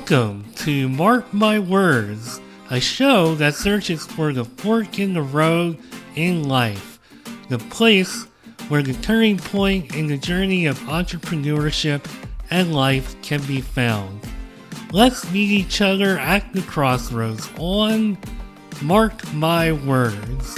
Welcome to Mark My Words, a show that searches for the fork in the road in life, the place where the turning point in the journey of entrepreneurship and life can be found. Let's meet each other at the crossroads on Mark My Words.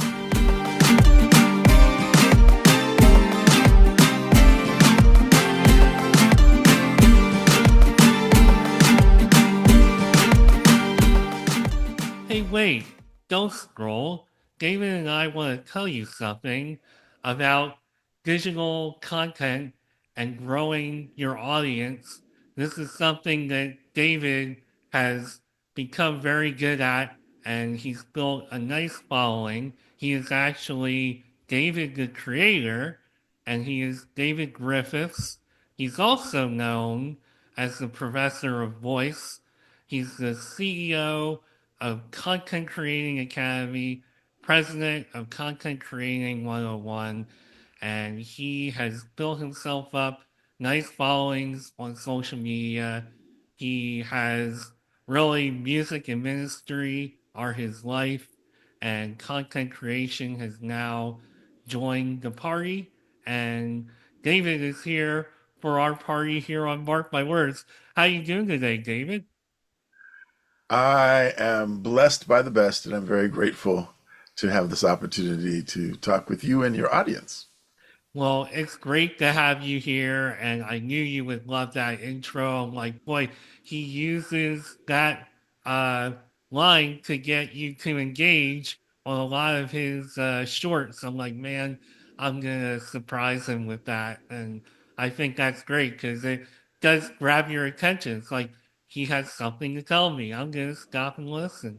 Hey, wait, don't scroll. David and I want to tell you something about digital content and growing your audience. This is something that David has become very good at, and he's built a nice following. He is actually David the creator, and he is David Griffiths. He's also known as the professor of voice. He's the CEO of Content Creating Academy, president of Content Creating 101, and he has built himself up nice followings on social media. He has really music and ministry are his life, and content creation has now joined the party. And David is here for our party here on Mark My Words. How you doing today, David? I am blessed by the best, and I'm very grateful to have this opportunity to talk with you and your audience. Well, it's great to have you here, and I knew you would love that intro. I'm like, boy, he uses that uh, line to get you to engage on a lot of his shorts. I'm like, man, I'm gonna surprise him with that, and I think that's great because it does grab your attention. It's like he has something to tell me. I'm gonna stop and listen.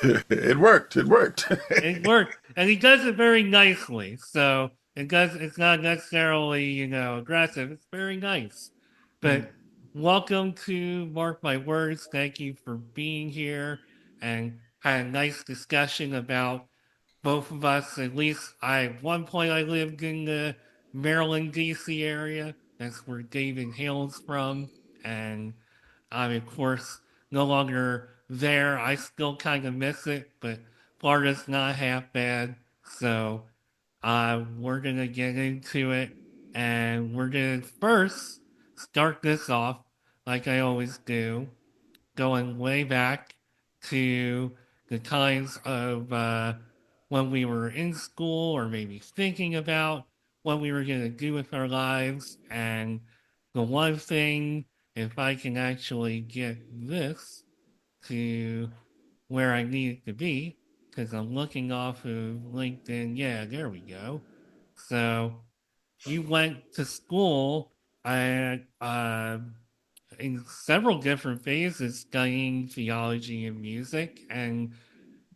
It worked. It worked. It worked, and he does it very nicely. So it does. It's not necessarily aggressive. It's very nice. But welcome to Mark My Words. Thank you for being here and had a nice discussion about both of us. At least at one point I lived in the Maryland D.C. area. That's where David hails from, and I'm, of course, no longer there. I still kind of miss it, but Florida's not half bad. So we're going to get into it. And we're going to first start this off, like I always do, going way back to the times of when we were in school or maybe thinking about what we were going to do with our lives. And the one thing, if I can actually get this to where I need it to be, because I'm looking off of LinkedIn. Yeah, there we go. So you went to school at in several different phases studying theology and music. And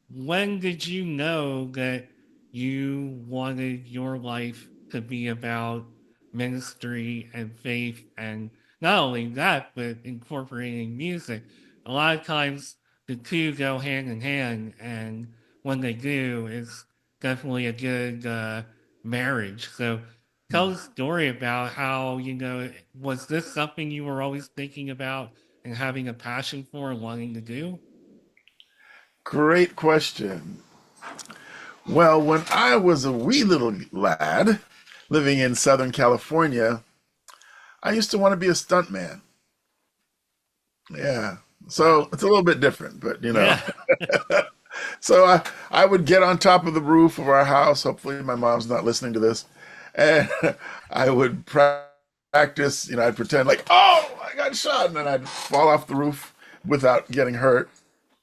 when did you know that you wanted your life to be about ministry and faith? And not only that, but incorporating music. A lot of times the two go hand in hand. And when they do, it's definitely a good marriage. So tell the story about how, was this something you were always thinking about and having a passion for and wanting to do? Great question. Well, when I was a wee little lad living in Southern California, I used to want to be a stuntman. Yeah. So Wow. it's a little bit different, but Yeah. So I would get on top of the roof of our house. Hopefully, my mom's not listening to this. And I would practice, I'd pretend like, oh, I got shot. And then I'd fall off the roof without getting hurt,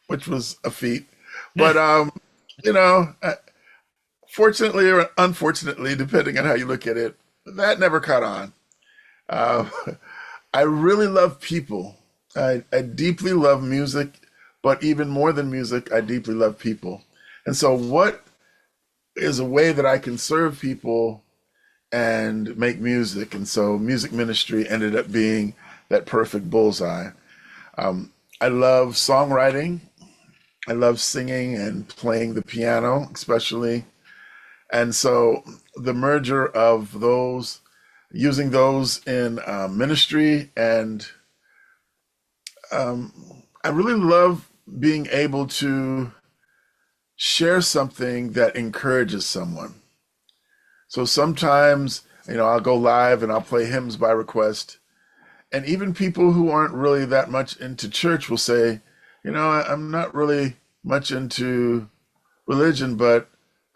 which was a feat. But, you know, uh, fortunately or unfortunately, depending on how you look at it, that never caught on. Uh, I really love people. I deeply love music, but even more than music, I deeply love people. And so, what is a way that I can serve people and make music? And so, music ministry ended up being that perfect bullseye. I love songwriting. I love singing and playing the piano, especially. And so, the merger of those, using those in ministry and I really love being able to share something that encourages someone. So sometimes, I'll go live and I'll play hymns by request. And even people who aren't really that much into church will say, I'm not really much into religion, but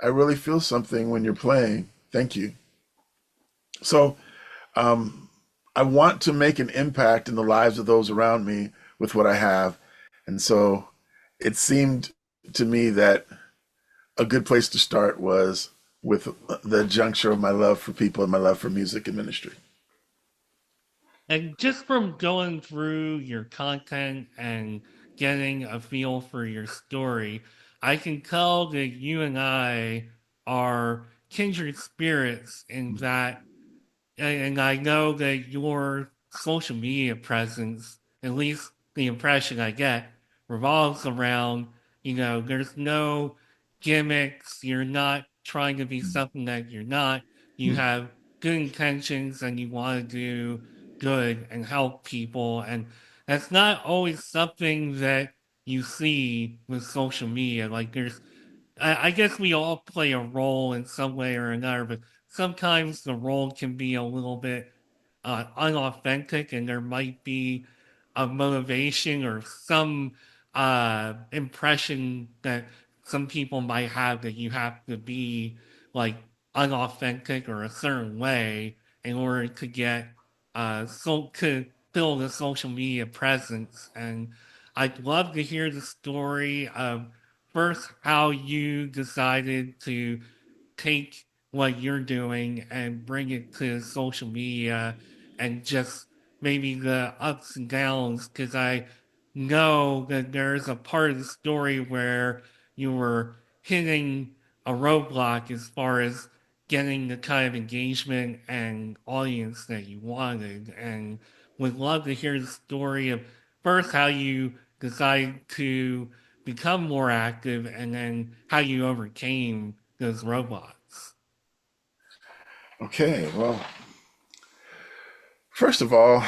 I really feel something when you're playing. Thank you. So I want to make an impact in the lives of those around me with what I have. And so it seemed to me that a good place to start was with the juncture of my love for people and my love for music and ministry. And just from going through your content and getting a feel for your story, I can tell that you and I are kindred spirits in that, and I know that your social media presence, at least the impression I get, revolves around, there's no gimmicks. You're not trying to be something that you're not. You have good intentions and you want to do good and help people. And that's not always something that you see with social media. Like I guess we all play a role in some way or another, but sometimes the role can be a little bit unauthentic, and there might be a motivation or some impression that some people might have that you have to be like unauthentic or a certain way in order to get to fill the social media presence. And I'd love to hear the story of first how you decided to take what you're doing and bring it to social media and just maybe the ups and downs, because I know that there's a part of the story where you were hitting a roadblock as far as getting the kind of engagement and audience that you wanted, and would love to hear the story of first how you decided to become more active and then how you overcame those robots. Okay, well, first of all,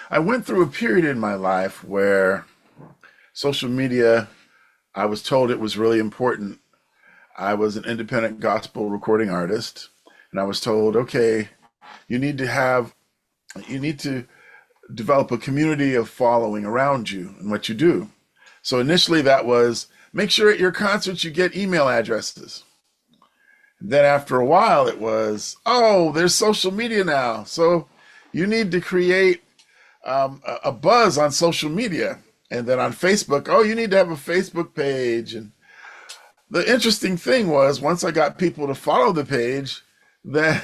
I went through a period in my life where social media, I was told it was really important. I was an independent gospel recording artist, and I was told, okay, you need to have, you need to develop a community of following around you and what you do. So initially that was make sure at your concerts you get email addresses. Then after a while it was, oh, there's social media now. So you need to create a buzz on social media. And then on Facebook, oh, you need to have a Facebook page. And the interesting thing was once I got people to follow the page, then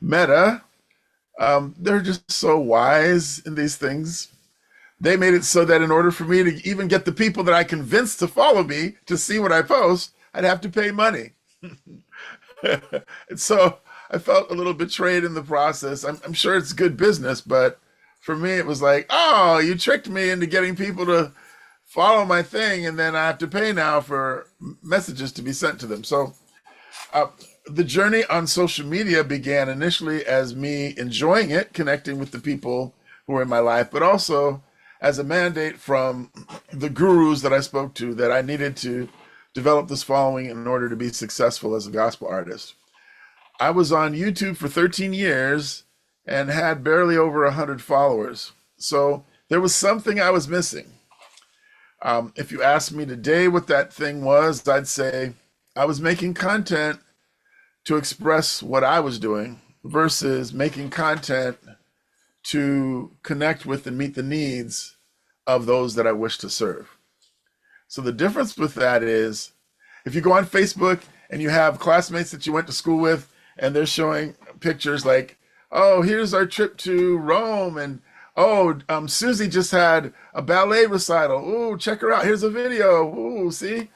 Meta, they're just so wise in these things. They made it so that in order for me to even get the people that I convinced to follow me to see what I post, I'd have to pay money. And so I felt a little betrayed in the process. I'm sure it's good business, but for me, it was like, oh, you tricked me into getting people to follow my thing, and then I have to pay now for messages to be sent to them. So uh, the journey on social media began initially as me enjoying it, connecting with the people who were in my life, but also as a mandate from the gurus that I spoke to that I needed to develop this following in order to be successful as a gospel artist. I was on YouTube for 13 years and had barely over 100 followers. So there was something I was missing. If you asked me today what that thing was, I'd say I was making content to express what I was doing versus making content to connect with and meet the needs of those that I wish to serve. So the difference with that is if you go on Facebook and you have classmates that you went to school with and they're showing pictures like, oh, here's our trip to Rome, and oh, Susie just had a ballet recital. Ooh, check her out. Here's a video. Ooh, see?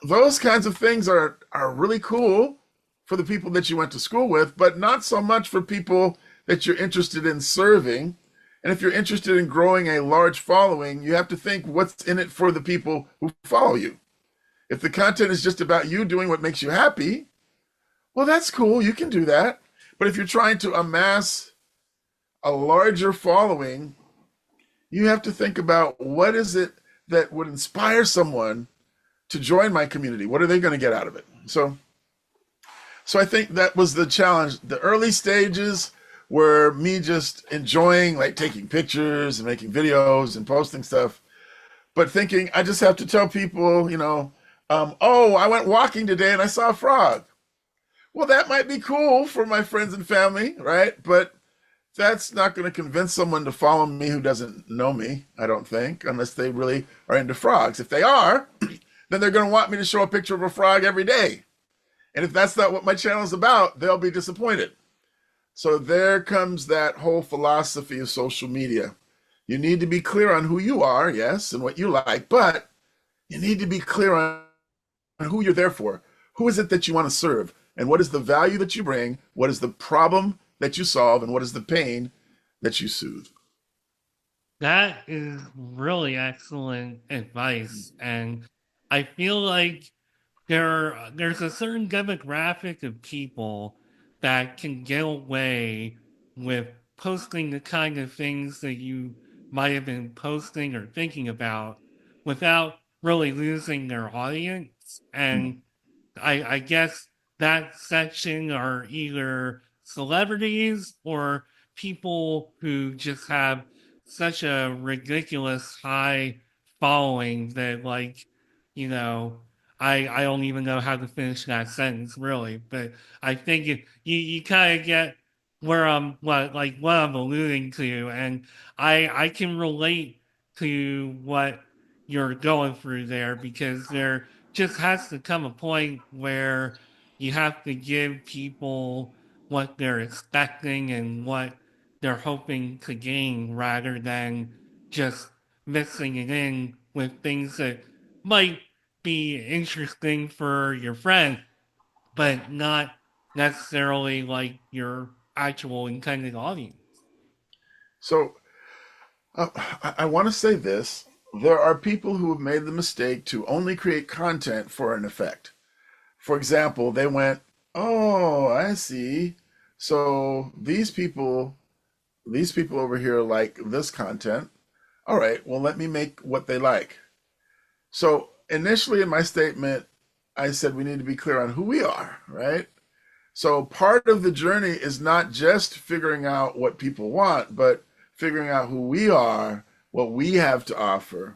Those kinds of things are really cool for the people that you went to school with, but not so much for people that you're interested in serving. And if you're interested in growing a large following, you have to think what's in it for the people who follow you. If the content is just about you doing what makes you happy, well, that's cool. You can do that. But if you're trying to amass a larger following you have to think about what is it that would inspire someone to join my community? What are they going to get out of it? So I think that was the challenge. The early stages were me just enjoying like taking pictures and making videos and posting stuff, but thinking I just have to tell people, oh, I went walking today and I saw a frog. Well, that might be cool for my friends and family, right? But that's not going to convince someone to follow me who doesn't know me, I don't think, unless they really are into frogs. If they are, then they're going to want me to show a picture of a frog every day. And if that's not what my channel is about, they'll be disappointed. So there comes that whole philosophy of social media. You need to be clear on who you are, yes, and what you like, but you need to be clear on who you're there for. Who is it that you want to serve? And what is the value that you bring? What is the problem that you solve? And what is the pain that you soothe? That is really excellent advice. And I feel like there's a certain demographic of people that can get away with posting the kind of things that you might have been posting or thinking about without really losing their audience. And I guess that section are either celebrities or people who just have such a ridiculous high following that you know I don't even know how to finish that sentence really, but I think you kind of get where what I'm alluding to, and I can relate to what you're going through there because there just has to come a point where you have to give people what they're expecting and what they're hoping to gain rather than just mixing it in with things that might be interesting for your friend, but not necessarily like your actual intended audience. So I want to say this. There are people who have made the mistake to only create content for an effect. For example, they went, "Oh, I see. So these people over here like this content. All right, well, let me make what they like." So initially in my statement, I said we need to be clear on who we are, right? So part of the journey is not just figuring out what people want, but figuring out who we are, what we have to offer.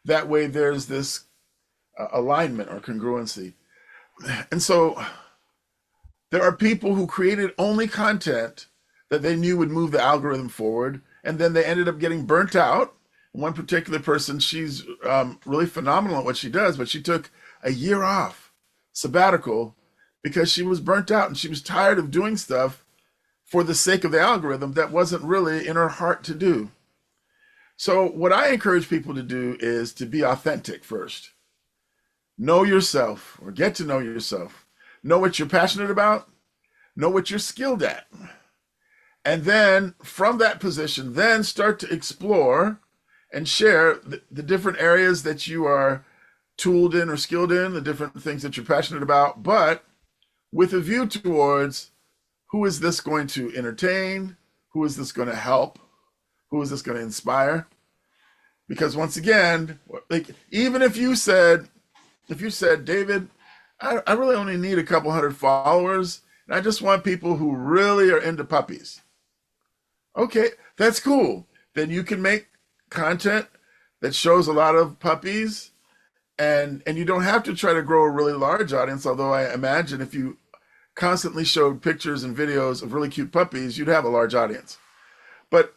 That way there's this alignment or congruency. And so there are people who created only content that they knew would move the algorithm forward, and then they ended up getting burnt out. One particular person, she's really phenomenal at what she does, but she took a year off, sabbatical, because she was burnt out and she was tired of doing stuff for the sake of the algorithm that wasn't really in her heart to do. So, what I encourage people to do is to be authentic first. Know yourself or get to know yourself. Know what you're passionate about, know what you're skilled at. And then from that position, then start to explore and share the different areas that you are tooled in or skilled in, the different things that you're passionate about, but with a view towards who is this going to entertain? Who is this going to help? Who is this going to inspire? Because once again, like even if you said, David, I really only need a couple hundred followers, and I just want people who really are into puppies. Okay, that's cool. Then you can make content that shows a lot of puppies, and you don't have to try to grow a really large audience. Although I imagine if you constantly showed pictures and videos of really cute puppies, you'd have a large audience. But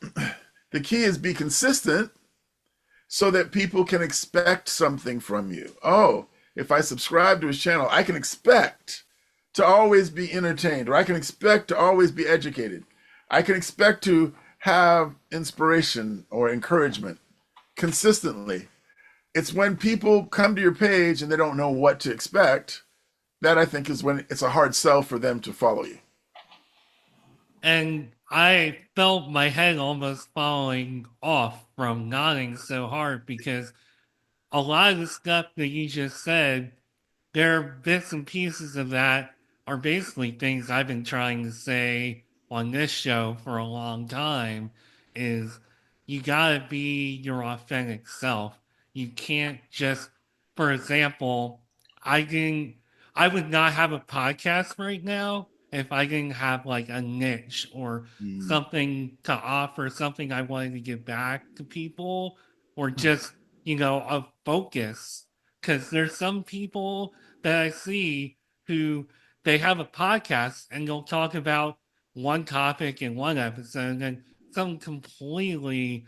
the key is be consistent so that people can expect something from you. Oh, if I subscribe to his channel, I can expect to always be entertained, or I can expect to always be educated. I can expect to have inspiration or encouragement consistently. It's when people come to your page and they don't know what to expect that I think is when it's a hard sell for them to follow you. And I felt my head almost falling off from nodding so hard because a lot of the stuff that you just said, there are bits and pieces of that are basically things I've been trying to say on this show for a long time is you gotta be your authentic self. You can't just, for example, I didn't, I would not have a podcast right now if I didn't have like a niche or Mm, something to offer, something I wanted to give back to people, or just, a focus. Because there's some people that I see who they have a podcast and they'll talk about one topic in one episode and something completely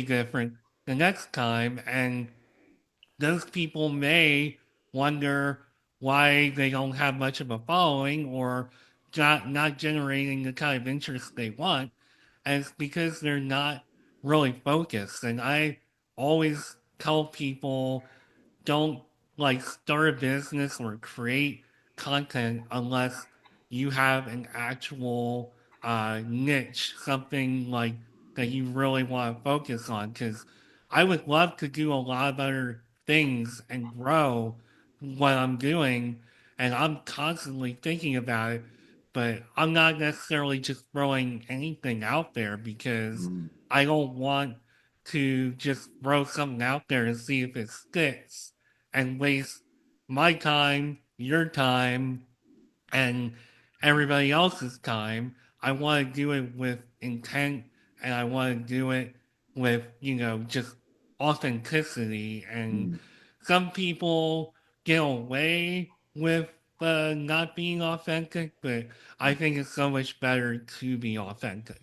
different the next time. And those people may wonder why they don't have much of a following or not generating the kind of interest they want. And it's because they're not really focused. And I always tell people don't like start a business or create content unless you have an actual niche, something like that you really want to focus on. Because I would love to do a lot of other things and grow what I'm doing, and I'm constantly thinking about it. But I'm not necessarily just throwing anything out there because mm, I don't want to just throw something out there and see if it sticks and waste my time, your time, and everybody else's time. I want to do it with intent and I want to do it with, just authenticity. And mm. some people get away with not being authentic, but I think it's so much better to be authentic.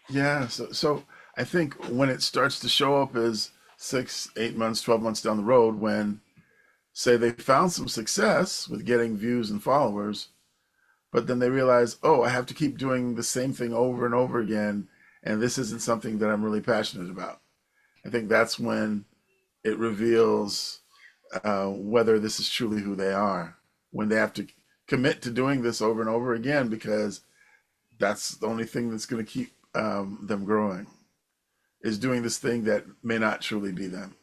Yeah. So I think when it starts to show up as 6, 8 months, 12 months down the road, when say they found some success with getting views and followers, but then they realize, oh, I have to keep doing the same thing over and over again, and this isn't something that I'm really passionate about. I think that's when it reveals whether this is truly who they are, when they have to commit to doing this over and over again because that's the only thing that's going to keep them growing, is doing this thing that may not truly be them.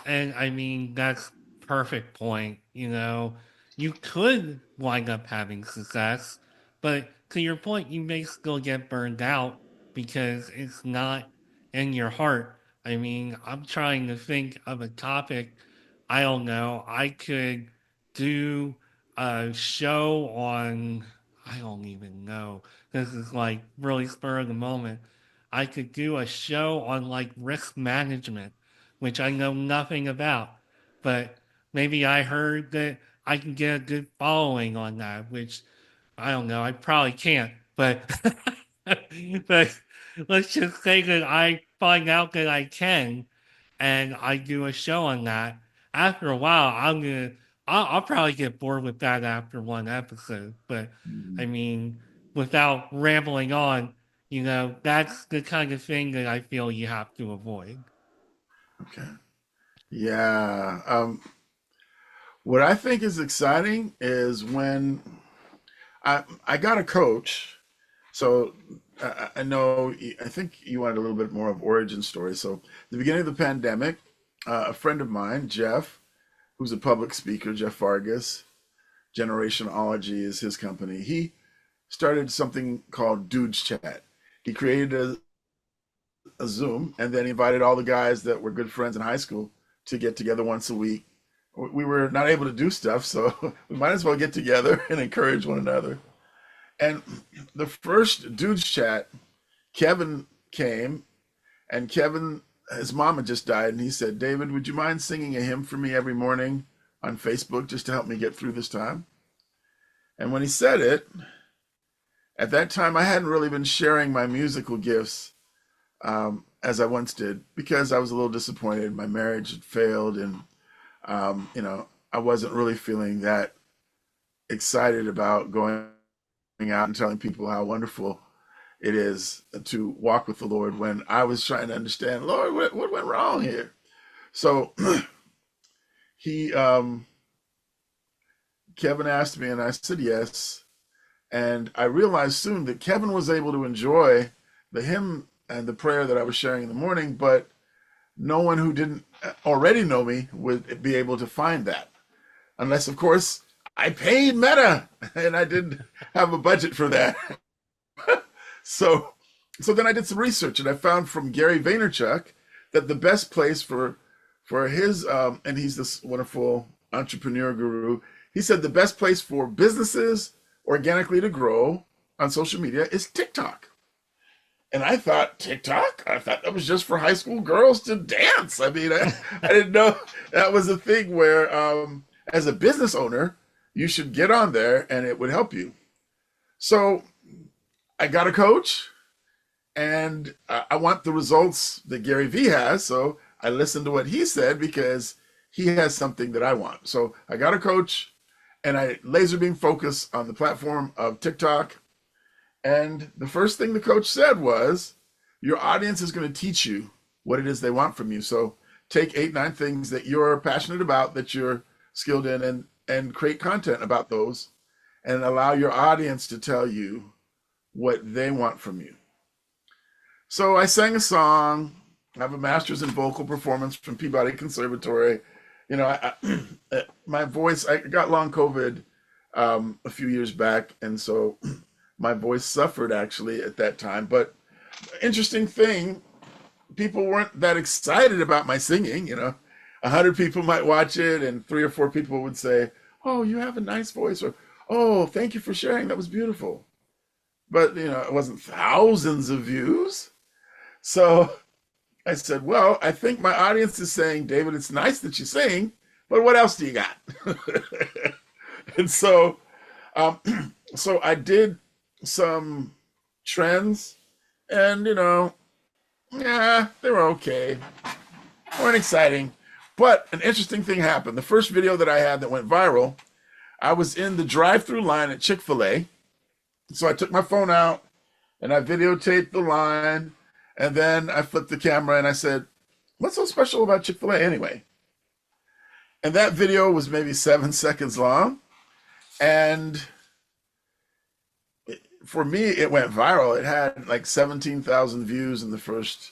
And I mean, that's perfect point. You could wind up having success, but to your point, you may still get burned out because it's not in your heart. I mean, I'm trying to think of a topic. I don't know. I could do a show on, I don't even know. This is like really spur of the moment. I could do a show on like risk management, which I know nothing about. But maybe I heard that I can get a good following on that, which I don't know. I probably can't. But but let's just say that I find out that I can, and I do a show on that. After a while, I'll probably get bored with that after one episode. But I Mm, mean, without rambling on, that's the kind of thing that I feel you have to avoid. okay. Yeah. What I think is exciting is when I got a coach. So I know, I think you wanted a little bit more of origin story. So the beginning of the pandemic, a friend of mine, Jeff, who's a public speaker, Jeff Vargas, Generationology is his company. He started something called Dudes Chat. He created a Zoom, and then he invited all the guys that were good friends in high school to get together once a week. We were not able to do stuff, so we might as well get together and encourage one another. And the first Dudes Chat, Kevin came, and Kevin, his mom had just died, and he said, David, would you mind singing a hymn for me every morning on Facebook just to help me get through this time? And when he said it, at that time, I hadn't really been sharing my musical gifts as I once did because I was a little disappointed. My marriage had failed, and I wasn't really feeling that excited about going out and telling people how wonderful it is to walk with the Lord when I was trying to understand, Lord, what went wrong here? So he, Kevin asked me, and I said yes. And I realized soon that Kevin was able to enjoy the hymn and the prayer that I was sharing in the morning, but no one who didn't already know me would be able to find that. Unless, of course, I paid Meta and I didn't have a budget for that. So so then I did some research, and I found from Gary Vaynerchuk that the best place for his and he's this wonderful entrepreneur guru. He said the best place for businesses organically to grow on social media is TikTok. And I thought, TikTok? I thought that was just for high school girls to dance. I mean, I didn't know that was a thing where, as a business owner, you should get on there and it would help you. So I got a coach, and I want the results that Gary Vee has. So I listened to what he said because he has something that I want. So I got a coach, and I laser beam focus on the platform of TikTok. And the first thing the coach said was, your audience is going to teach you what it is they want from you. So take 8, 9 things that you're passionate about, that you're skilled in, and create content about those, and allow your audience to tell you what they want from you. So I sang a song. I have a master's in vocal performance from Peabody Conservatory. You know, my voice, I got long COVID a few years back, and so my voice suffered actually at that time. But interesting thing, people weren't that excited about my singing. You know, 100 people might watch it, and 3 or 4 people would say, "Oh, you have a nice voice," or "Oh, thank you for sharing. That was beautiful." But you know, it wasn't thousands of views. So I said, well, I think my audience is saying, David, it's nice that you sing, but what else do you got? And so, so I did some trends, and you know, yeah, they were okay, weren't exciting. But an interesting thing happened. The first video that I had that went viral, I was in the drive-through line at Chick-fil-A. So I took my phone out and I videotaped the line, and then I flipped the camera and I said, what's so special about Chick-fil-A anyway? And that video was maybe 7 seconds long. And for me, it went viral. It had like 17,000 views in the first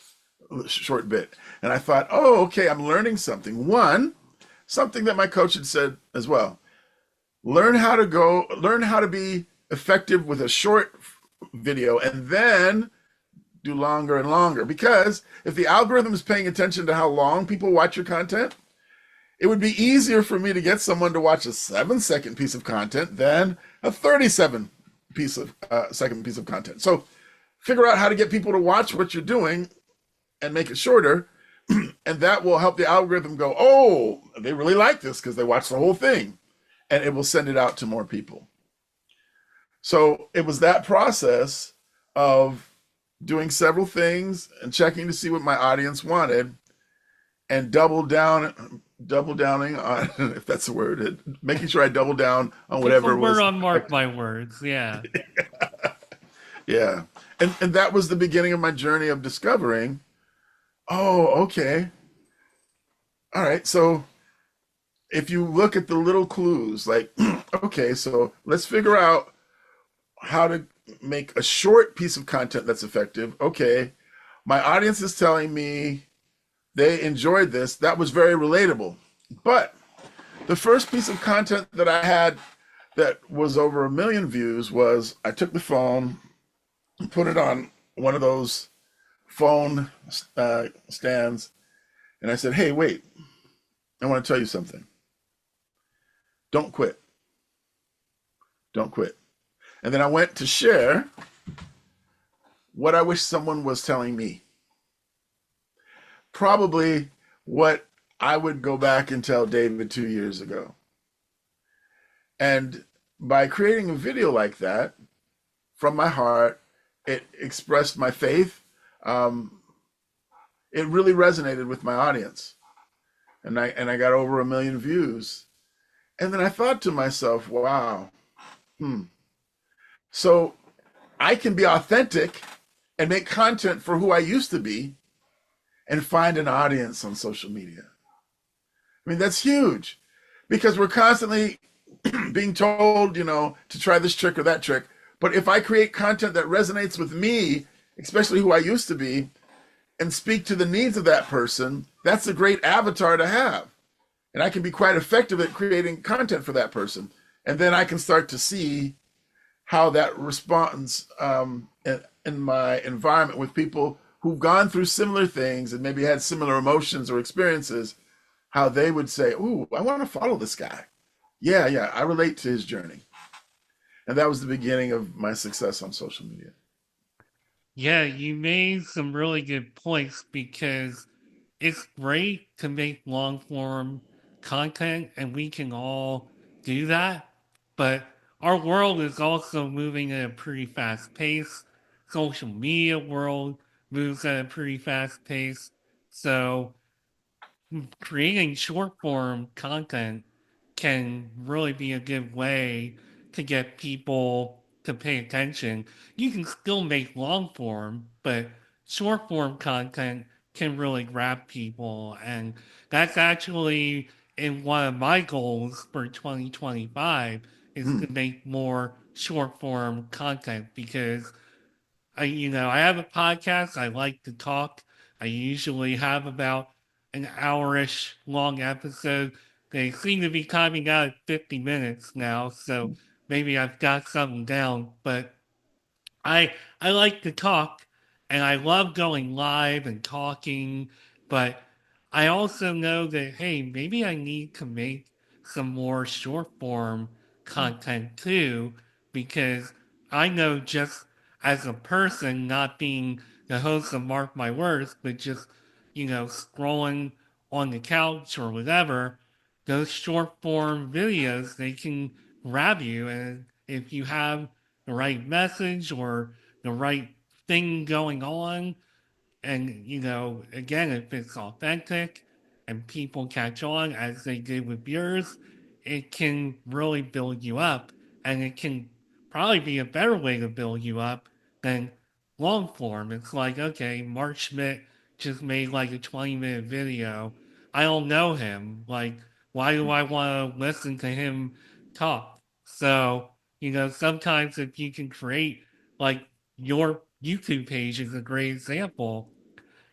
short bit. And I thought, oh, okay, I'm learning something. One, something that my coach had said as well. Learn how to be effective with a short video, and then do longer and longer. Because if the algorithm is paying attention to how long people watch your content, it would be easier for me to get someone to watch a 7-second piece of content than a 37 second piece of content. So figure out how to get people to watch what you're doing and make it shorter. And that will help the algorithm go, oh, they really like this because they watched the whole thing. And it will send it out to more people. So it was that process of doing several things and checking to see what my audience wanted, and double downing on, if that's a word, making sure I double down on whatever People was. were on Mark My Words, yeah. Yeah. And that was the beginning of my journey of discovering, oh, okay. All right. So if you look at the little clues, like, okay, so let's figure out how to make a short piece of content that's effective. Okay, my audience is telling me they enjoyed this. That was very relatable. But the first piece of content that I had that was over 1 million views was, I took the phone and put it on one of those phone stands, and I said, hey, wait, I want to tell you something. Don't quit. Don't quit. And then I went to share what I wish someone was telling me. Probably what I would go back and tell David 2 years ago. And by creating a video like that, from my heart, it expressed my faith. It really resonated with my audience. And I got over 1 million views. And then I thought to myself, wow, so I can be authentic and make content for who I used to be and find an audience on social media. I mean, that's huge, because we're constantly being told, you know, to try this trick or that trick. But if I create content that resonates with me, especially who I used to be, and speak to the needs of that person, that's a great avatar to have. And I can be quite effective at creating content for that person. And then I can start to see how that responds in my environment with people who've gone through similar things and maybe had similar emotions or experiences, how they would say, "Ooh, I want to follow this guy. Yeah, yeah, I relate to his journey." And that was the beginning of my success on social media. Yeah, you made some really good points because it's great to make long form content and we can all do that. But our world is also moving at a pretty fast pace. Social media world moves at a pretty fast pace. So creating short form content can really be a good way to get people to pay attention. You can still make long form, but short form content can really grab people. And that's actually in one of my goals for 2025 is Hmm. to make more short form content because I have a podcast. I like to talk. I usually have about an hour-ish long episode. They seem to be timing out at 50 minutes now, so maybe I've got something down. But I like to talk and I love going live and talking, but I also know that hey, maybe I need to make some more short form content too because I know just as a person not being the host of Mark My Words, but just scrolling on the couch or whatever, those short form videos they can grab you and if you have the right message or the right thing going on. And, again, if it's authentic and people catch on as they did with yours, it can really build you up. And it can probably be a better way to build you up than long form. It's like, okay, Mark Schmidt just made like a 20-minute video. I don't know him. Like, why do I want to listen to him talk? So, sometimes if you can create like your YouTube page is a great example.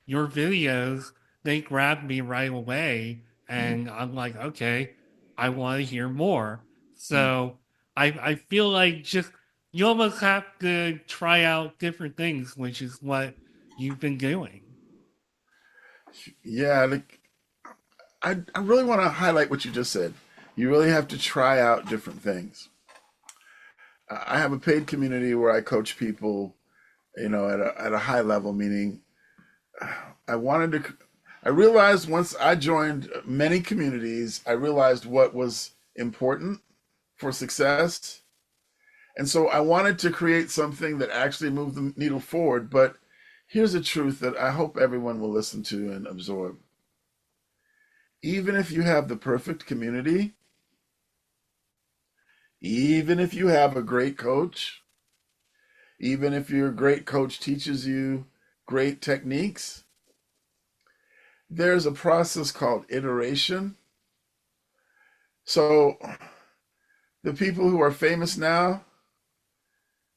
Your videos, they grab me right away, and I'm like, okay, I want to hear more. So I feel like just you almost have to try out different things, which is what you've been doing. Yeah, like I really want to highlight what you just said. You really have to try out different things. I have a paid community where I coach people, at a high level, meaning I wanted to, I realized once I joined many communities, I realized what was important for success. And so I wanted to create something that actually moved the needle forward. But here's a truth that I hope everyone will listen to and absorb. Even if you have the perfect community, even if you have a great coach, even if your great coach teaches you great techniques, there's a process called iteration. So the people who are famous now,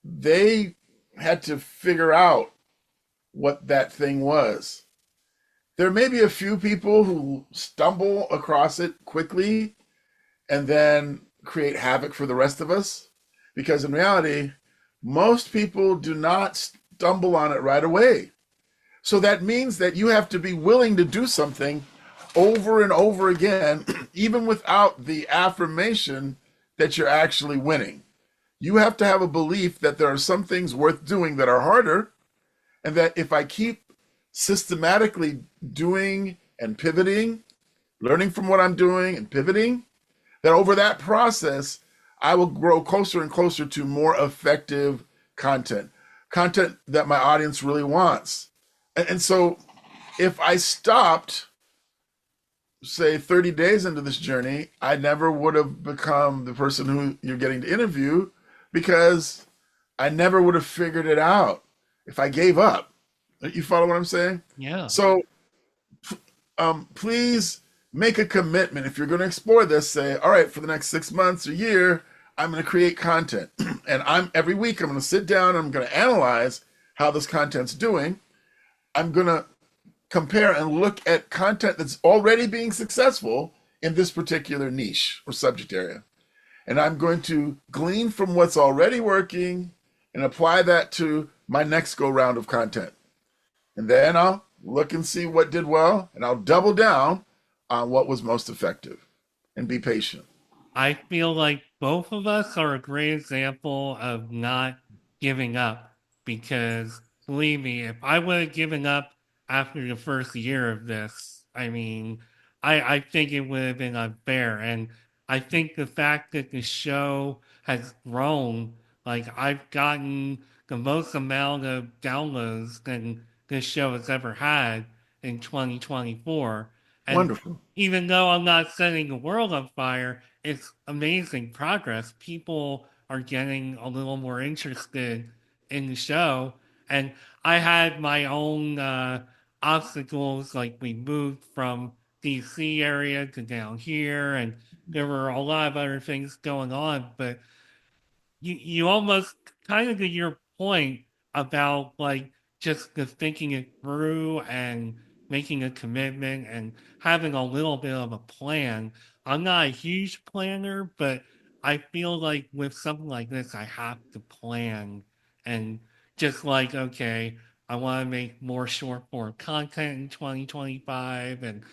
they had to figure out what that thing was. There may be a few people who stumble across it quickly and then create havoc for the rest of us. Because in reality, most people do not stumble on it right away. So that means that you have to be willing to do something over and over again, even without the affirmation that you're actually winning. You have to have a belief that there are some things worth doing that are harder, and that if I keep systematically doing and pivoting, learning from what I'm doing and pivoting, that over that process, I will grow closer and closer to more effective content, content that my audience really wants. And so if I stopped, say, 30 days into this journey, I never would have become the person who you're getting to interview because I never would have figured it out if I gave up. You follow what I'm saying? Yeah. So please make a commitment. If you're going to explore this, say, all right, for the next 6 months or year, I'm going to create content. And every week I'm going to sit down and I'm going to analyze how this content's doing. I'm going to compare and look at content that's already being successful in this particular niche or subject area. And I'm going to glean from what's already working and apply that to my next go round of content. And then I'll look and see what did well, and I'll double down on what was most effective and be patient. I feel like both of us are a great example of not giving up because believe me, if I would have given up after the first year of this, I mean, I think it would have been unfair. And I think the fact that the show has grown, like I've gotten the most amount of downloads than this show has ever had in 2024. And Wonderful. even though I'm not setting the world on fire, it's amazing progress. People are getting a little more interested in the show. And I had my own obstacles, like we moved from DC area to down here, and there were a lot of other things going on. But you almost kind of to your point about like just the thinking it through and making a commitment and having a little bit of a plan. I'm not a huge planner, but I feel like with something like this, I have to plan and just like, okay, I want to make more short form content in 2025 and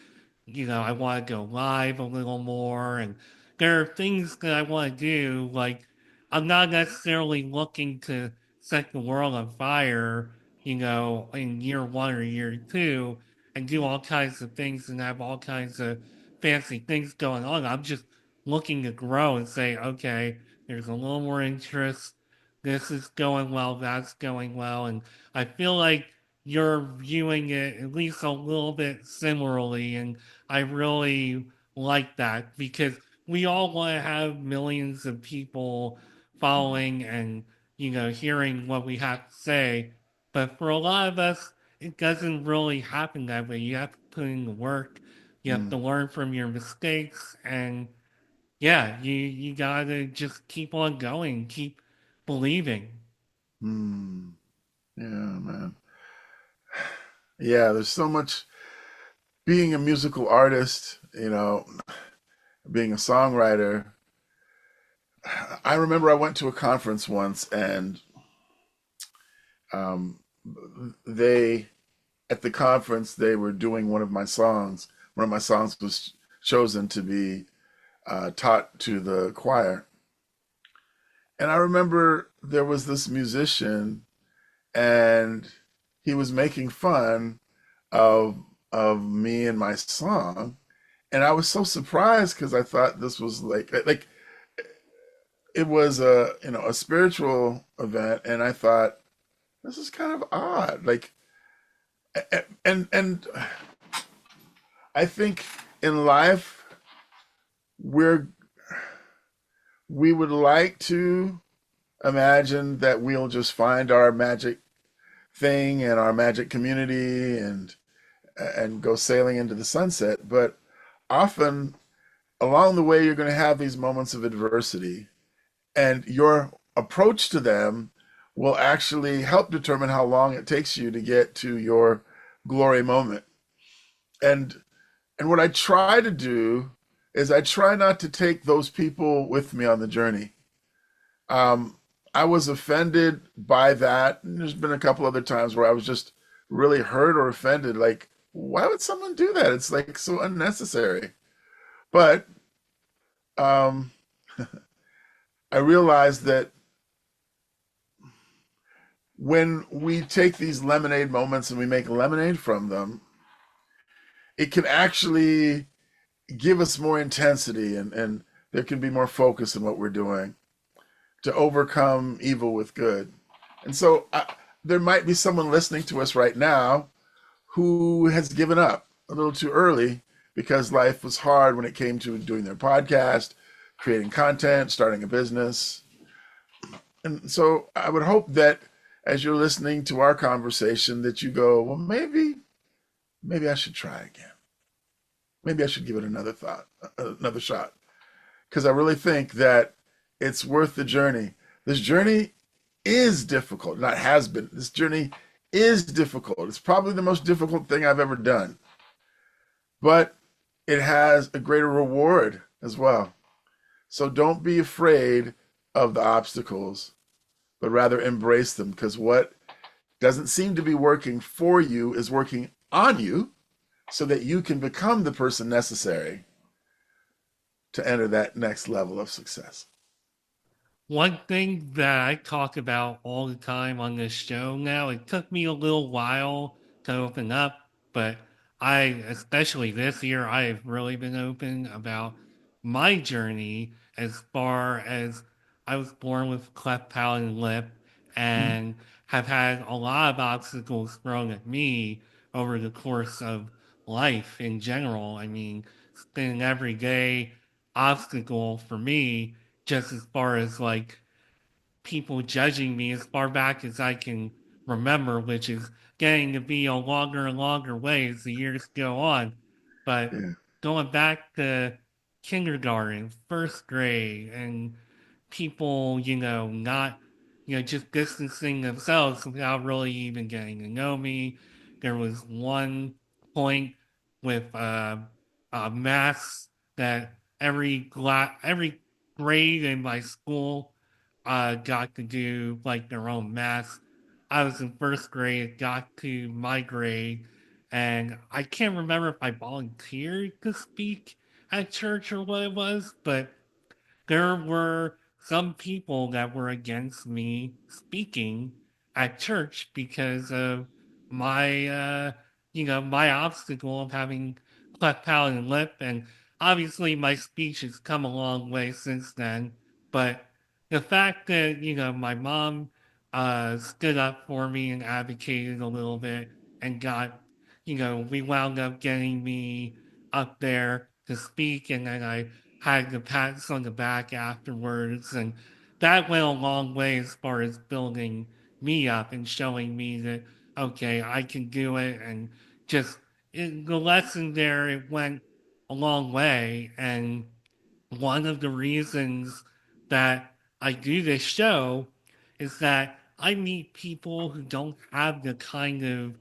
I want to go live a little more. And there are things that I want to do. Like, I'm not necessarily looking to set the world on fire, in year one or year two and do all kinds of things and have all kinds of fancy things going on. I'm just looking to grow and say, okay, there's a little more interest. This is going well, that's going well. And I feel like you're viewing it at least a little bit similarly. And I really like that because we all want to have millions of people following and, hearing what we have to say. But for a lot of us, it doesn't really happen that way. You have to put in the work, you have Mm, to learn from your mistakes, and yeah, you gotta just keep on going, keep believing. mm, yeah, man. Yeah, there's so much being a musical artist, being a songwriter. I remember I went to a conference once and um, they, at the conference, they were doing one of my songs. One of my songs was chosen to be taught to the choir. And I remember there was this musician and he was making fun of me and my song. And I was so surprised because I thought this was like it was a spiritual event, and I thought this is kind of odd. Like and I think in life we're we would like to imagine that we'll just find our magic thing and our magic community and go sailing into the sunset. But often along the way, you're going to have these moments of adversity, and your approach to them will actually help determine how long it takes you to get to your glory moment. And what I try to do is I try not to take those people with me on the journey. Um, I was offended by that. And there's been a couple other times where I was just really hurt or offended. Like, why would someone do that? It's like so unnecessary. But um, I realized that when we take these lemonade moments and we make lemonade from them, it can actually give us more intensity and there can be more focus in what we're doing to overcome evil with good. And so there might be someone listening to us right now who has given up a little too early because life was hard when it came to doing their podcast, creating content, starting a business. And so I would hope that as you're listening to our conversation that you go, well, maybe I should try again. Maybe I should give it another thought, another shot. Because I really think that it's worth the journey. This journey is difficult, not has been. This journey is difficult. It's probably the most difficult thing I've ever done, but it has a greater reward as well. So don't be afraid of the obstacles, but rather embrace them because what doesn't seem to be working for you is working on you so that you can become the person necessary to enter that next level of success. One thing that I talk about all the time on this show now, it took me a little while to open up, but especially this year, I have really been open about my journey as far as I was born with cleft palate and lip Mm, and have had a lot of obstacles thrown at me over the course of life in general. I mean, it's been an everyday obstacle for me just as far as like people judging me as far back as I can remember, which is getting to be a longer and longer way as the years go on. But yeah. going back to kindergarten, first grade, and people, not, just distancing themselves without really even getting to know me. There was one point with masks that every grade in my school got to do like their own mass. I was in first grade, got to my grade, and I can't remember if I volunteered to speak at church or what it was, but there were some people that were against me speaking at church because of my my obstacle of having cleft palate and lip, and obviously my speech has come a long way since then. But the fact that my mom stood up for me and advocated a little bit and got we wound up getting me up there to speak, and then I had the pats on the back afterwards, and that went a long way as far as building me up and showing me that okay, I can do it, and just the lesson there, it went a long way. And one of the reasons that I do this show is that I meet people who don't have the kind of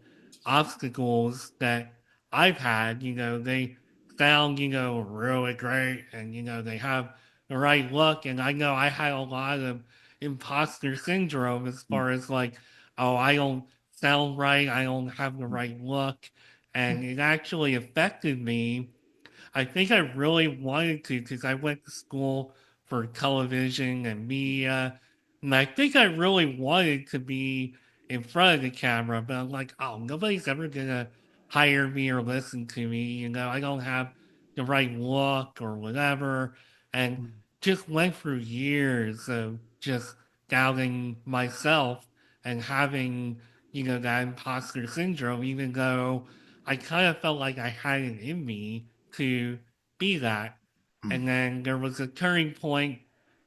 obstacles that I've had. They sound, really great, and, they have the right look. And I know I had a lot of imposter syndrome as Mm, far as like, oh, I don't sound right, I don't have the right look. And it actually affected me. I think I really wanted to because I went to school for television and media. And I think I really wanted to be in front of the camera, but I'm like, oh, nobody's ever going to hire me or listen to me. I don't have the right look or whatever. And mm, just went through years of just doubting myself and having, that imposter syndrome, even though I kind of felt like I had it in me to be that. mm, And then there was a turning point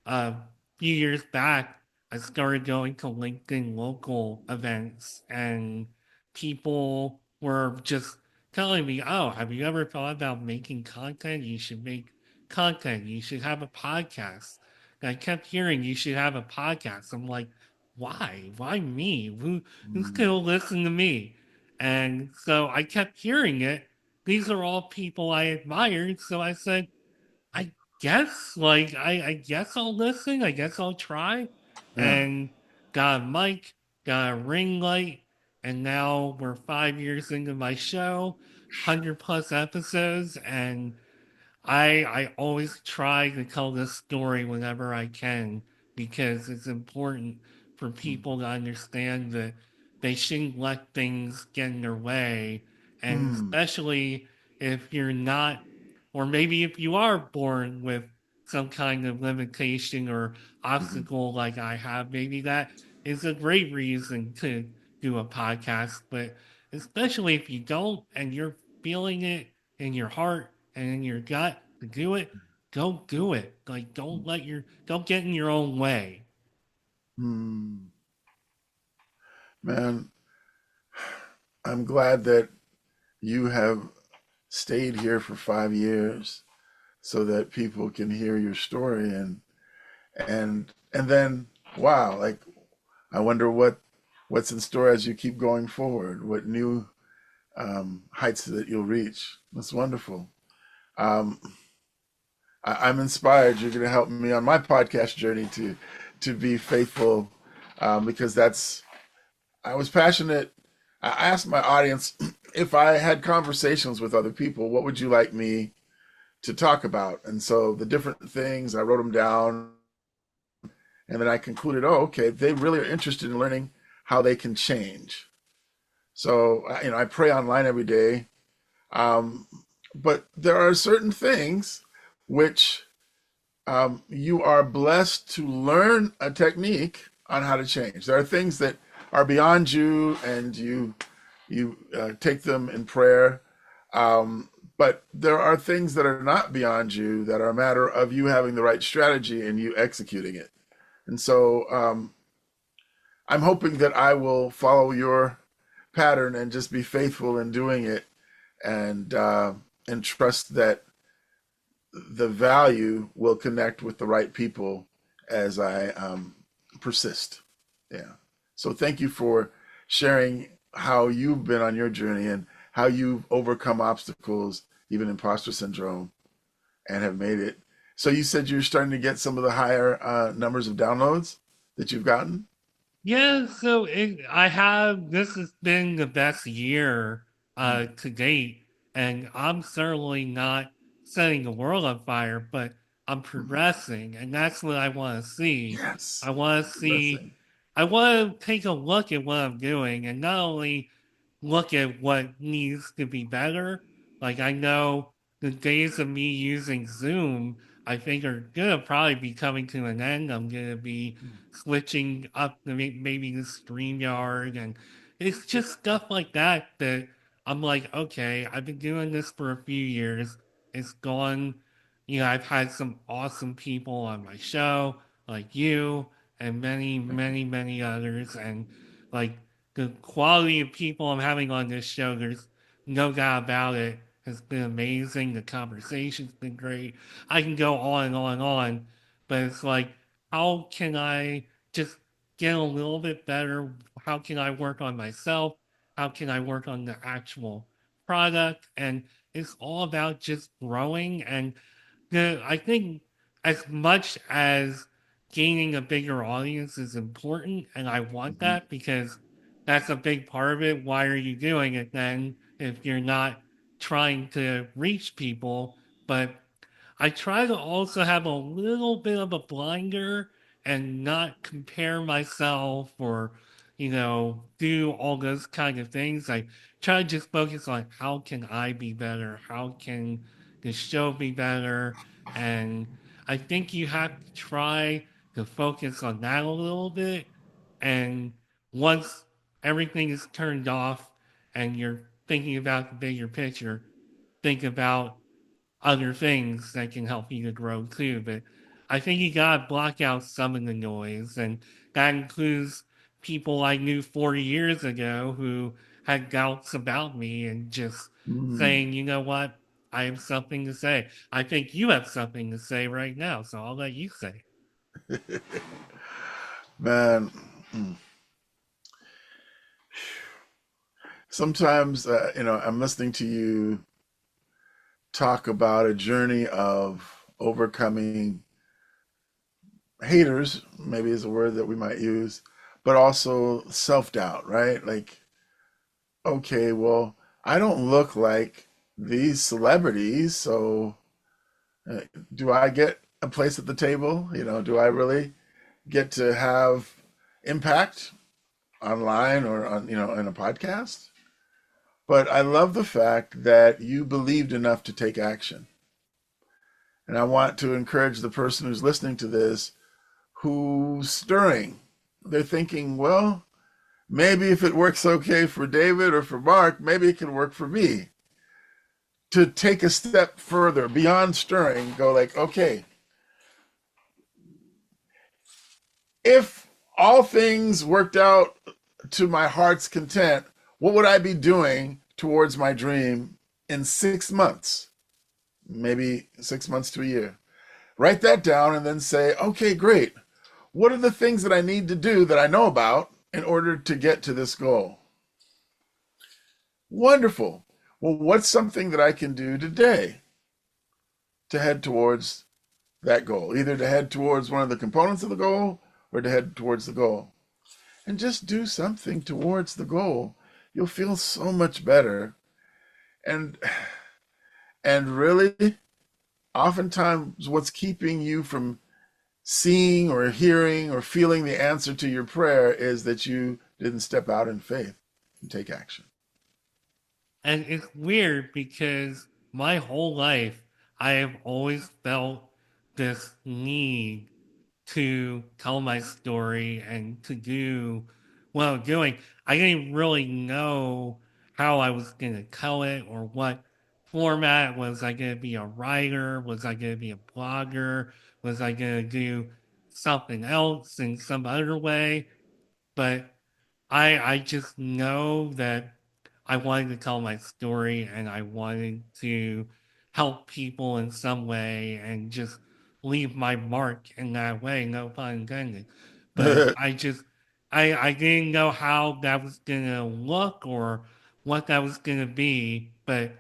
a few years back. I started going to LinkedIn local events, and people were just telling me, oh, have you ever thought about making content? You should make content. You should have a podcast. And I kept hearing you should have a podcast. I'm like, why? Why me? Who's mm, going to listen to me? And so I kept hearing it. These are all people I admired. So I said, I guess, like, I guess I'll listen. I guess I'll try. yeah. And got a mic, got a ring light, and now we're 5 years into my show, 100 plus episodes, and I always try to tell this story whenever I can because it's important for Mm, people to understand that they shouldn't let things get in their way. And mm, especially if you're not, or maybe if you are born with some kind of limitation or mm, obstacle like I have, maybe that is a great reason to do a podcast. But especially if you don't and you're feeling it in your heart and in your gut to do it, don't do it. Like don't get in your own way. mm. Man, I'm glad that you have stayed here for 5 years so that people can hear your story and then wow, like I wonder what's in store as you keep going forward, what new heights that you'll reach. That's wonderful. Um, I'm inspired. You're going to help me on my podcast journey to be faithful because I was passionate. I asked my audience if I had conversations with other people, what would you like me to talk about? And so the different things, I wrote them down, and then I concluded, oh, okay, they really are interested in learning how they can change. So, I pray online every day. Um, but there are certain things which you are blessed to learn a technique on how to change. There are things that are beyond you, and you take them in prayer. Um, but there are things that are not beyond you that are a matter of you having the right strategy and you executing it. And so I'm hoping that I will follow your pattern and just be faithful in doing it, and trust that the value will connect with the right people as I persist. Yeah. So thank you for sharing how you've been on your journey and how you've overcome obstacles, even imposter syndrome, and have made it. So you said you're starting to get some of the higher numbers of downloads that you've gotten. Yeah, so I have this has been the best year Mm. to date, and I'm certainly not setting the world on fire, but I'm Mhm. progressing, and that's what I want to see. Yes. I want to see, Progressing. I want to take a look at what I'm doing, and not only look at what needs to be better. Like I know the days of me using Zoom, I think are gonna probably be coming to an end. I'm gonna be switching up the maybe the StreamYard, and it's just stuff like that that I'm like, okay, I've been doing this for a few years. It's gone. I've had some awesome people on my show, like you and many, Thank you. many, many others, and like the quality of people I'm having on this show, there's no doubt about it, has been amazing. The conversation's been great. I can go on and on and on, but it's like, how can I just get a little bit better? How can I work on myself? How can I work on the actual product? And it's all about just growing. And I think as much as gaining a bigger audience is important, and I want Mhm. that because that's a big part of it. Why are you doing it then if you're not trying to reach people? But I try to also have a little bit of a blinder and not compare myself or, do all those kind of things. I try to just focus on how can I be better? How can the show be better? And I think you have to try to focus on that a little bit. And once everything is turned off and you're thinking about the bigger picture, think about other things that can help you to grow too. But I think you gotta block out some of the noise, and that includes people I knew 40 years ago who had doubts about me and just Mm. saying, you know what, I have something to say. I think you have something to say right now, so I'll let you say. Man, sometimes I'm listening to you talk about a journey of overcoming haters, maybe is a word that we might use, but also self-doubt, right? Like, okay, well, I don't look like these celebrities, so uh, do I get a place at the table? Do I really get to have impact online or in a podcast? But I love the fact that you believed enough to take action. And I want to encourage the person who's listening to this who's stirring. They're thinking, well, maybe if it works okay for David or for Mark, maybe it can work for me. To take a step further beyond stirring, go like, okay, if all things worked out to my heart's content, what would I be doing towards my dream in 6 months? Maybe 6 months to a year. Write that down and then say, okay, great. What are the things that I need to do that I know about in order to get to this goal? Wonderful. Well, what's something that I can do today to head towards that goal? Either to head towards one of the components of the goal or to head towards the goal. and just do something towards the goal, you'll feel so much better. And really, oftentimes what's keeping you from seeing or hearing or feeling the answer to your prayer is that you didn't step out in faith and take action. And it's weird because my whole life I have always felt this need to tell my story and to do what I'm doing. I didn't really know how I was going to tell it or what format. Was I going to be a writer? Was I going to be a blogger? Was I going to do something else in some other way? But I just know that I wanted to tell my story and I wanted to help people in some way and just leave my mark in that way, no pun intended. But I just I didn't know how that was gonna look or what that was gonna be, but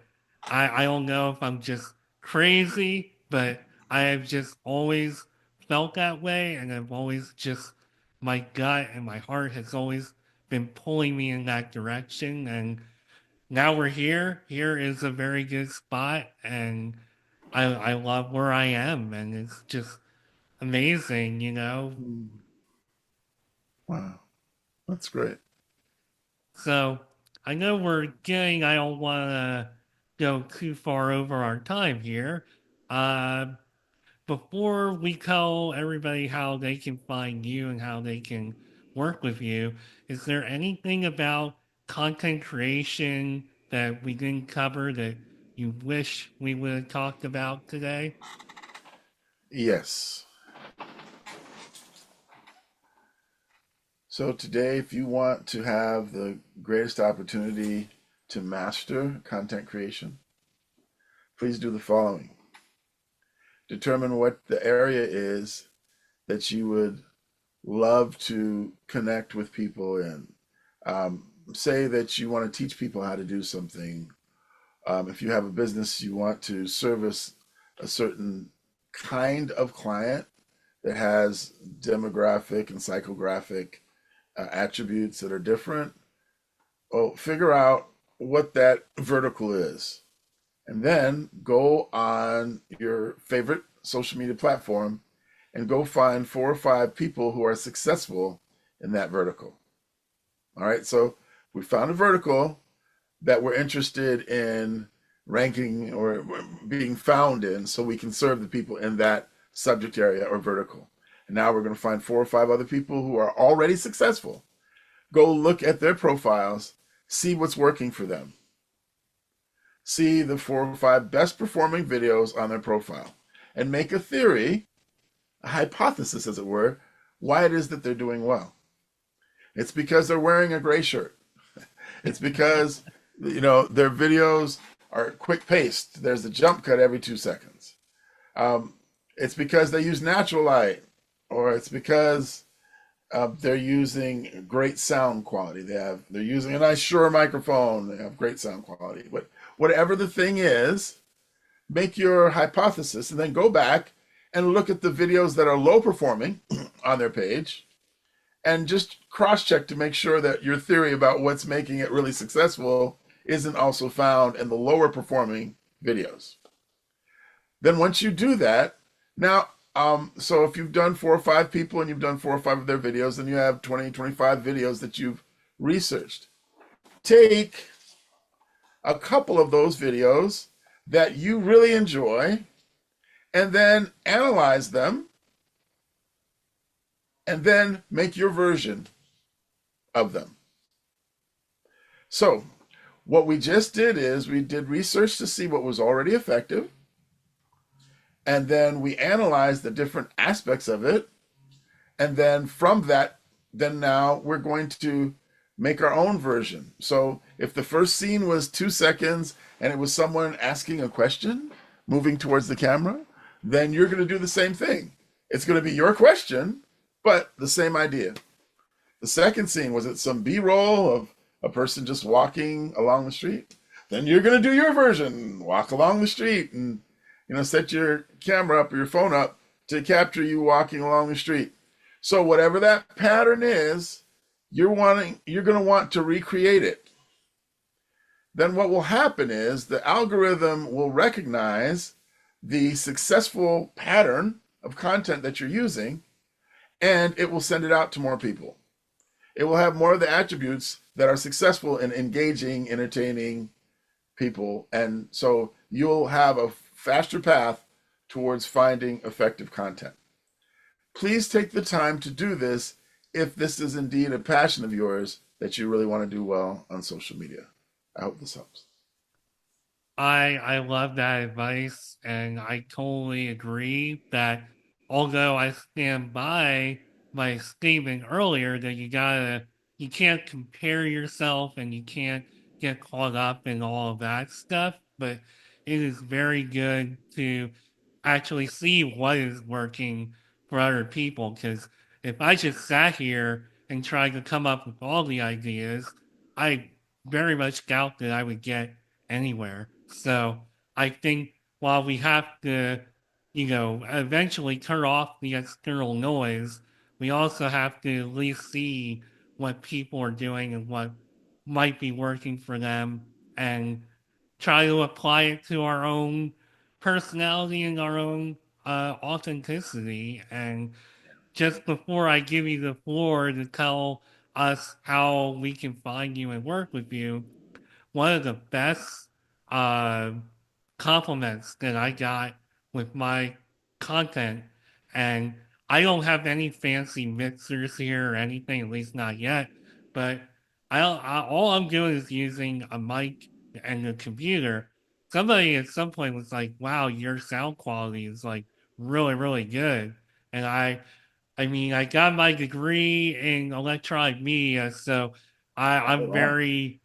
I don't know if I'm just crazy, but I have just always felt that way and I've always just my gut and my heart has always been pulling me in that direction. And now we're here. Here is a very good spot. And I love where I am. And it's just amazing, you know? Wow, that's great. So I know I don't want to go too far over our time here. Uh, Before we tell everybody how they can find you and how they can work with you, is there anything about content creation that we didn't cover that you wish we would have talked about today? Yes. So today, if you want to have the greatest opportunity to master content creation, please do the following. Determine what the area is that you would love to connect with people in. Say that you want to teach people how to do something. If you have a business, you want to service a certain kind of client that has demographic and psychographic attributes that are different. Well, figure out what that vertical is. And then go on your favorite social media platform and go find 4 or 5 people who are successful in that vertical. All right, so we found a vertical that we're interested in ranking or being found in so we can serve the people in that subject area or vertical. And now we're going to find 4 or 5 other people who are already successful. Go look at their profiles, see what's working for them. See the 4 or 5 best performing videos on their profile and make a theory, a hypothesis, as it were, why it is that they're doing well. It's because they're wearing a gray shirt. It's because, their videos are quick paced. There's a jump cut every 2 seconds. It's because they use natural light, or it's because they're using great sound quality. They're using a nice Shure microphone. They have great sound quality. But whatever the thing is, make your hypothesis and then go back and look at the videos that are low performing on their page and just cross check to make sure that your theory about what's making it really successful isn't also found in the lower performing videos. Then once you do that, now, so if you've done 4 or 5 people and you've done 4 or 5 of their videos, then you have 20, 25 videos that you've researched. Take a couple of those videos that you really enjoy and then analyze them and then make your version of them. So what we just did is we did research to see what was already effective, and then we analyzed the different aspects of it, and then from that, then now we're going to make our own version. So if the first scene was 2 seconds and it was someone asking a question, moving towards the camera, then you're going to do the same thing. It's going to be your question, but the same idea. The second scene, was it some B-roll of a person just walking along the street? Then you're going to do your version, walk along the street and set your camera up or your phone up to capture you walking along the street. So whatever that pattern is, you're going to want to recreate it. Then what will happen is the algorithm will recognize the successful pattern of content that you're using, and it will send it out to more people. It will have more of the attributes that are successful in engaging, entertaining people. And so you'll have a faster path towards finding effective content. Please take the time to do this if this is indeed a passion of yours that you really want to do well on social media. I hope this helps. I love that advice, and I totally agree that although I stand by my statement earlier that you can't compare yourself and you can't get caught up in all of that stuff, but it is very good to actually see what is working for other people. Because if I just sat here and tried to come up with all the ideas, I very much doubt that I would get anywhere. So I think while we have to, eventually turn off the external noise, we also have to at least see what people are doing and what might be working for them and try to apply it to our own personality and our own authenticity. And just before I give you the floor to tell us how we can find you and work with you, one of the best uh, compliments that I got with my content, and I don't have any fancy mixers here or anything, at least not yet, but all I'm doing is using a mic and a computer. Somebody at some point was like, "Wow, your sound quality is like really, really good," and I mean, I got my degree in electronic media, so Oh, I'm wow. very,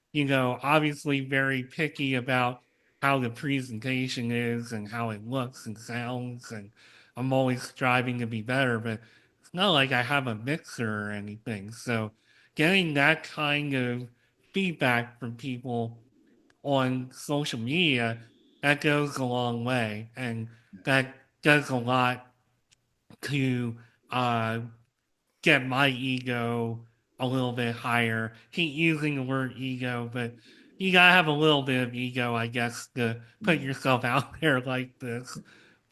obviously very picky about how the presentation is and how it looks and sounds, and I'm always striving to be better, but it's not like I have a mixer or anything. So getting that kind of feedback from people on social media, that goes a long way, and that does a lot to uh, get my ego a little bit higher. Keep using the word ego, but you gotta have a little bit of ego, I guess, to put Mm. yourself out there like this.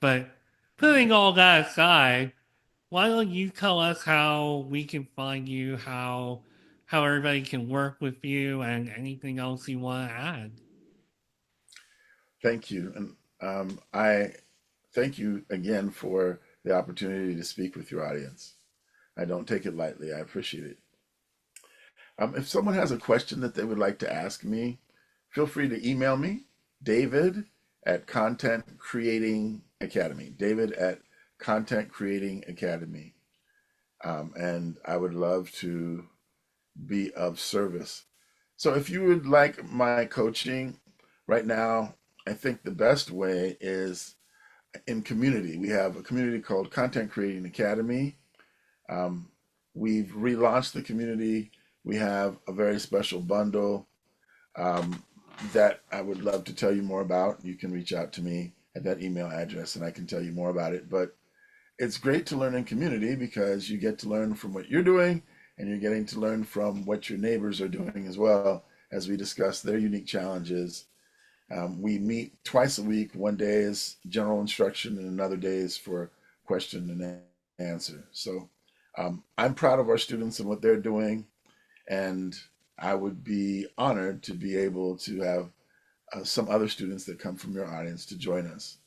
But putting all that aside, why don't you tell us how we can find you, how everybody can work with you, and anything else you want to add? Thank you. And I thank you again for the opportunity to speak with your audience. I don't take it lightly. I appreciate it. If someone has a question that they would like to ask me, feel free to email me, David at Content Creating Academy. David at Content Creating Academy. And I would love to be of service. So if you would like my coaching right now, I think the best way is in community. We have a community called Content Creating Academy. Um, we've relaunched the community. We have a very special bundle um, that I would love to tell you more about. You can reach out to me at that email address and I can tell you more about it. But it's great to learn in community because you get to learn from what you're doing and you're getting to learn from what your neighbors are doing as well as we discuss their unique challenges. We meet twice a week. One day is general instruction, and another day is for question and answer. So I'm proud of our students and what they're doing, and I would be honored to be able to have some other students that come from your audience to join us.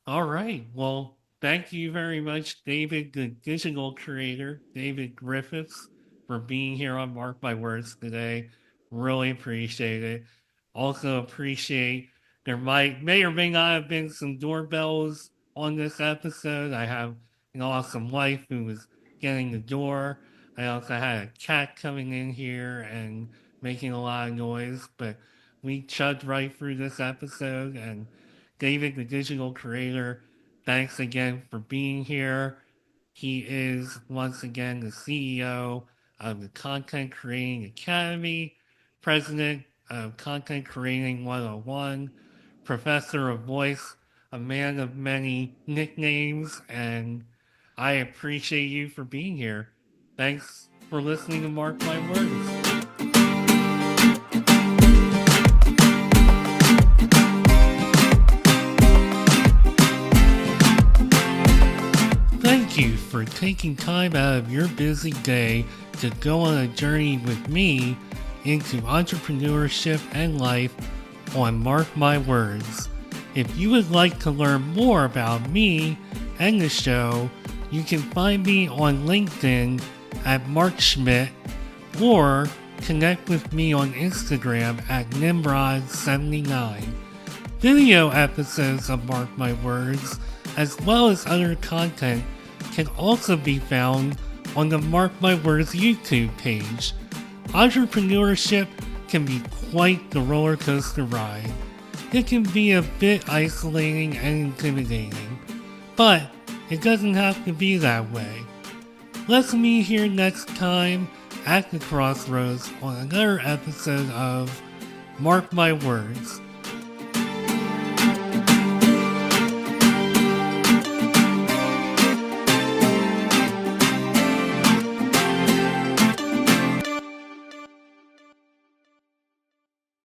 All right. Well, thank you very much, David, the digital creator, David Griffiths, for being here on Mark My Words today. Really appreciate it. Also appreciate there may or may not have been some doorbells on this episode. I have an awesome wife who was getting the door. I also had a cat coming in here and making a lot of noise, but we chugged right through this episode and David, the digital creator, thanks again for being here. He is once again the CEO of the Content Creating Academy, president of Content Creating 101, professor of voice, a man of many nicknames, and I appreciate you for being here. Thanks for listening to Mark My Words. Thank you for taking time out of your busy day to go on a journey with me into entrepreneurship and life on Mark My Words. If you would like to learn more about me and the show, you can find me on LinkedIn at Mark Schmidt or connect with me on Instagram at Nimrod79. Video episodes of Mark My Words, as well as other content, can also be found on the Mark My Words YouTube page. Entrepreneurship can be quite the roller coaster ride. It can be a bit isolating and intimidating, but it doesn't have to be that way. Let's meet here next time at the crossroads on another episode of Mark My Words.